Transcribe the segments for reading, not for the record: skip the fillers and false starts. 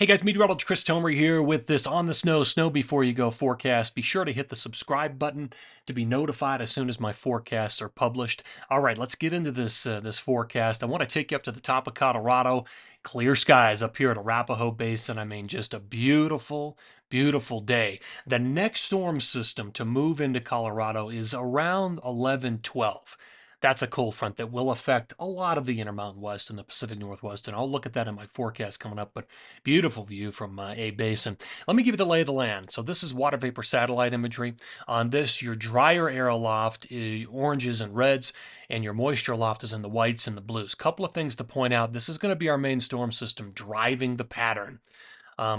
Hey guys, meteorologist Chris Tomer here with this On the Snow Before You Go forecast. Be sure to hit the subscribe button to be notified as soon as my forecasts are published. All right, let's get into this forecast. I want to take you up to the top of Colorado. Clear skies up here at Arapahoe Basin. I mean, just a beautiful, beautiful day. The next storm system to move into Colorado is around 11:12. That's a cold front that will affect a lot of the Intermountain West and the Pacific Northwest, and I'll look at that in my forecast coming up. But beautiful view from A Basin. Let me give you the lay of the land. So this is water vapor satellite imagery. On this, your drier air aloft is oranges and reds, and your moisture aloft is in the whites and the blues. Couple of things to point out. This is going to be our main storm system driving the pattern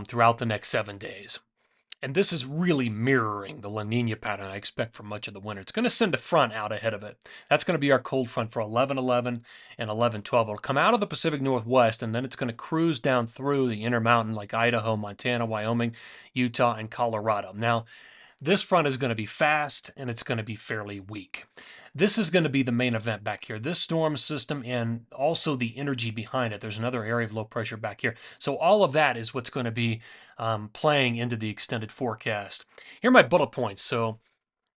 throughout the next 7 days. And this is really mirroring the La Nina pattern I expect for much of the winter. It's going to send a front out ahead of it. That's going to be our cold front for 11:11 and 11:12. It'll come out of the Pacific Northwest, and then it's going to cruise down through the Intermountain like Idaho, Montana, Wyoming, Utah, and Colorado. Now, this front is going to be fast, and it's going to be fairly weak. This is going to be the main event back here. This storm system and also the energy behind it. There's another area of low pressure back here. So all of that is what's going to be playing into the extended forecast. Here are my bullet points. So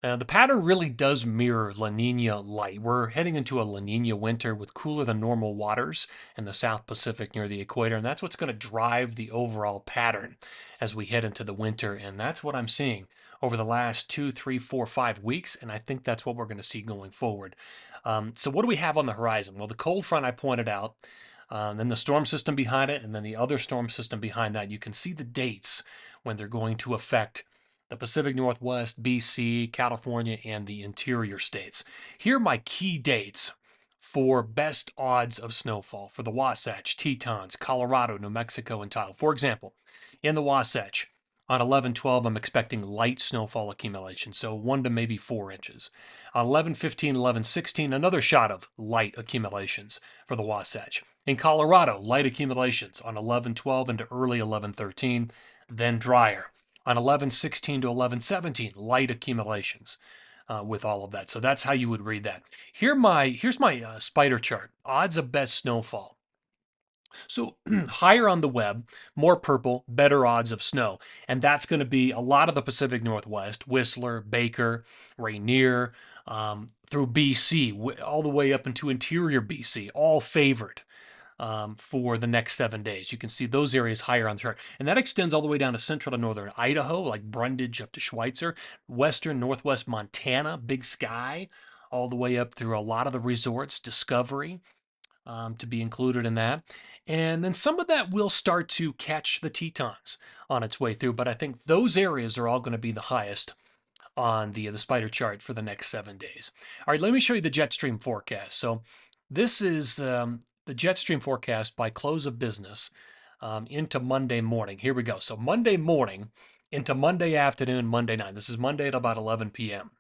the pattern really does mirror La Nina light. We're heading into a La Nina winter with cooler than normal waters in the South Pacific near the equator, and that's what's going to drive the overall pattern as we head into the winter. And that's what I'm seeing over the last 2, 3, 4, 5 weeks, and I think that's what we're going to see going forward. So what do we have on the horizon? Well, the cold front I pointed out, then the storm system behind it, and then the other storm system behind that. You can see the dates when they're going to affect the Pacific Northwest, BC, California, and the interior states. Here are my key dates for best odds of snowfall for the Wasatch, Tetons, Colorado, New Mexico, and Tahoe. For example, in the Wasatch, on 11/12, I'm expecting light snowfall accumulation, so 1 to maybe 4 inches. On 11/15, 11/16, another shot of light accumulations for the Wasatch. In Colorado, light accumulations on 11/12 into early 11/13, then drier on 11/16 to 11/17, light accumulations with all of that. So that's how you would read that. Here's my spider chart. Odds of best snowfall. So higher on the web, more purple, better odds of snow. And that's going to be a lot of the Pacific Northwest, Whistler, Baker, Rainier, through BC, all the way up into interior BC, all favored for the next 7 days. You can see those areas higher on the chart. And that extends all the way down to central to northern Idaho, like Brundage up to Schweitzer, western, northwest Montana, Big Sky, all the way up through a lot of the resorts, Discovery to be included in that. And then some of that will start to catch the Tetons on its way through. But I think those areas are all going to be the highest on the spider chart for the next 7 days. All right, let me show you the jet stream forecast. So this is the jet stream forecast by close of business into Monday morning. Here we go. So Monday morning into Monday afternoon, Monday night. This is Monday at about 11 p.m.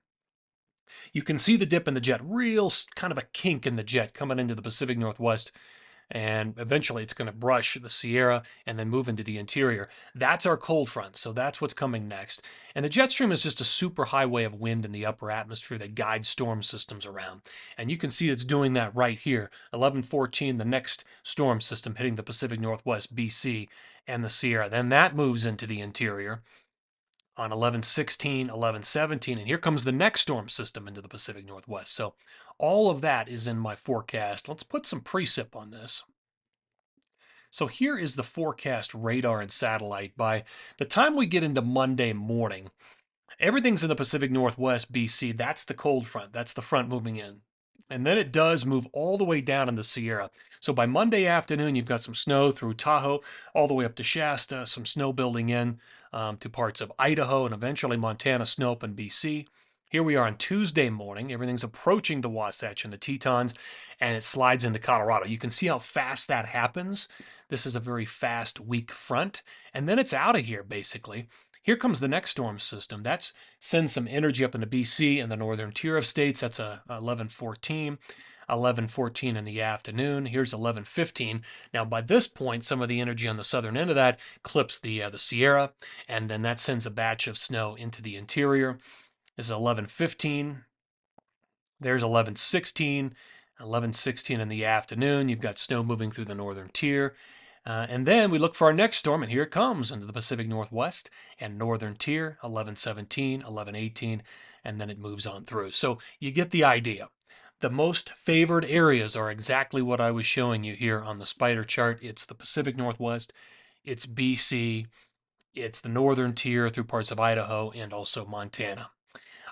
You can see the dip in the jet, real kind of a kink in the jet coming into the Pacific Northwest, and eventually it's going to brush the Sierra and then move into the interior. That's our cold front, so that's what's coming next. And the jet stream is just a super highway of wind in the upper atmosphere that guides storm systems around. And you can see it's doing that right here. 11:14, the next storm system hitting the Pacific Northwest, BC, and the Sierra. Then that moves into the interior on 11/16, 11/17, and here comes the next storm system into the Pacific Northwest. So all of that is in my forecast. Let's put some precip on this. So here is the forecast radar and satellite. By the time we get into Monday morning, everything's in the Pacific Northwest, BC. That's the cold front. That's the front moving in. And then it does move all the way down in the Sierra. So by Monday afternoon, you've got some snow through Tahoe, all the way up to Shasta, some snow building in to parts of Idaho and eventually Montana, snow up in BC. Here we are on Tuesday morning. Everything's approaching the Wasatch and the Tetons, and it slides into Colorado. You can see how fast that happens. This is a very fast, weak front, and then it's out of here, basically. Here comes the next storm system. That sends some energy up into BC and the northern tier of states. That's a 11:14, 11:14 in the afternoon. Here's 11:15. Now, by this point, some of the energy on the southern end of that clips the Sierra, and then that sends a batch of snow into the interior. This is 11:15. There's 11:16. 11:16 in the afternoon. You've got snow moving through the northern tier. And then we look for our next storm, and here it comes into the Pacific Northwest and northern tier, 1117, 1118, and then it moves on through. So you get the idea. The most favored areas are exactly what I was showing you here on the spider chart. It's the Pacific Northwest, it's BC, it's the northern tier through parts of Idaho and also Montana.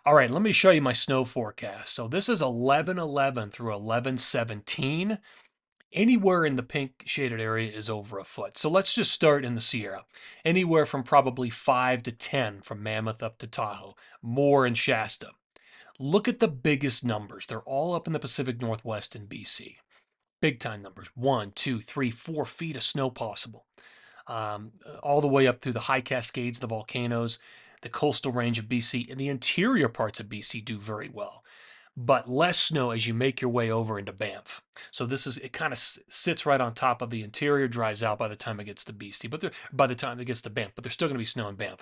All right, let me show you my snow forecast. So this is 1111 through 1117. Anywhere in the pink shaded area is over a foot. So let's just start in the Sierra. Anywhere from probably 5 to 10 from Mammoth up to Tahoe, more in Shasta. Look at the biggest numbers. They're all up in the Pacific Northwest and BC. Big time numbers 1, 2, 3, 4 feet of snow possible. All the way up through the high Cascades, the volcanoes, the coastal range of BC, and the interior parts of BC do very well, but less snow as you make your way over into Banff. So it kind of sits right on top of the interior, dries out by the time it gets to BC, by the time it gets to Banff, but there's still going to be snow in Banff.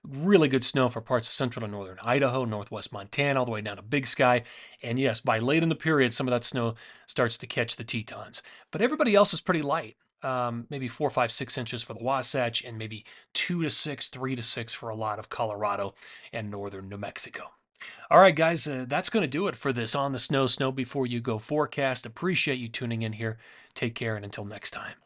Really good snow for parts of central and northern Idaho, northwest Montana, all the way down to Big Sky. And yes, by late in the period, some of that snow starts to catch the Tetons. But everybody else is pretty light. Maybe 4, 5, 6 inches for the Wasatch, and maybe 2 to 6, 3 to 6 for a lot of Colorado and northern New Mexico. All right, guys, that's going to do it for this On the Snow Before You Go forecast. Appreciate you tuning in here. Take care, and until next time.